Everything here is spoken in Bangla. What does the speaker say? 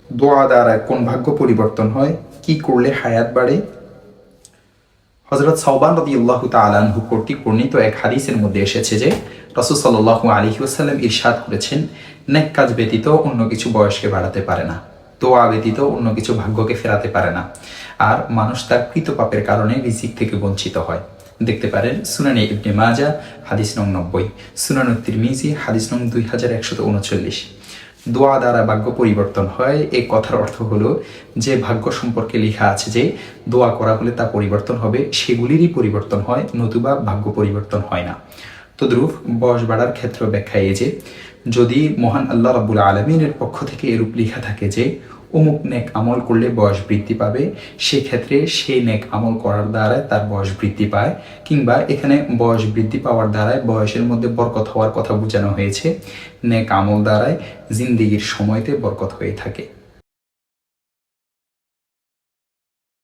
দোয়া দ্বারা কোন ভাগ্য পরিবর্তন হয়, কি করলে হায়াত বাড়ে। হযরত সাওবান রাদিয়াল্লাহু তাআলা আনহু কর্তৃক বর্ণিত এক হাদিসের মধ্যে এসেছে যে রাসূল সাল্লাল্লাহু আলাইহি ওয়াসাল্লাম ইরশাদ করেছেন, নেক কাজ ব্যতীত অন্য কিছু বয়সকে বাড়াতে পারে না, দোয়া ব্যতীত অন্য কিছু ভাগ্যকে ফেরাতে পারে না, আর মানুষ তার কৃত পাপের কারণে রিজিক থেকে বঞ্চিত হয়। দেখতে পারেন সুনানে ইবনে মাজাহ হাদিস নং 90, সুনানুত তিরমিজি হাদিস নং 2139। দোয়া দ্বারা ভাগ্য পরিবর্তন হয় এই কথার অর্থ হলো যে ভাগ্য সম্পর্কে লেখা আছে যে দোয়া করা হলে তা পরিবর্তন হবে, সেগুলিরই পরিবর্তন হয়, নতুবা ভাগ্য পরিবর্তন হয় না। তদ্রূপ বয়স বাড়ার ক্ষেত্র ব্যাখ্যা এই যে যদি মহান আল্লাহ রাব্বুল আলামিনের পক্ষ থেকে এরূপ লেখা থাকে যে অমুক নেক আমল করলে বয়স বৃদ্ধি পাবে, সেক্ষেত্রে সেই নেক আমল করার দ্বারায় তার বয়স বৃদ্ধি পায়, কিংবা এখানে বয়স বৃদ্ধি পাওয়ার দ্বারায় বয়সের মধ্যে বরকত হওয়ার কথা বোঝানো হয়েছে, নেক আমল দ্বারায় জিন্দিগির সময়তে বরকত হয়ে থাকে।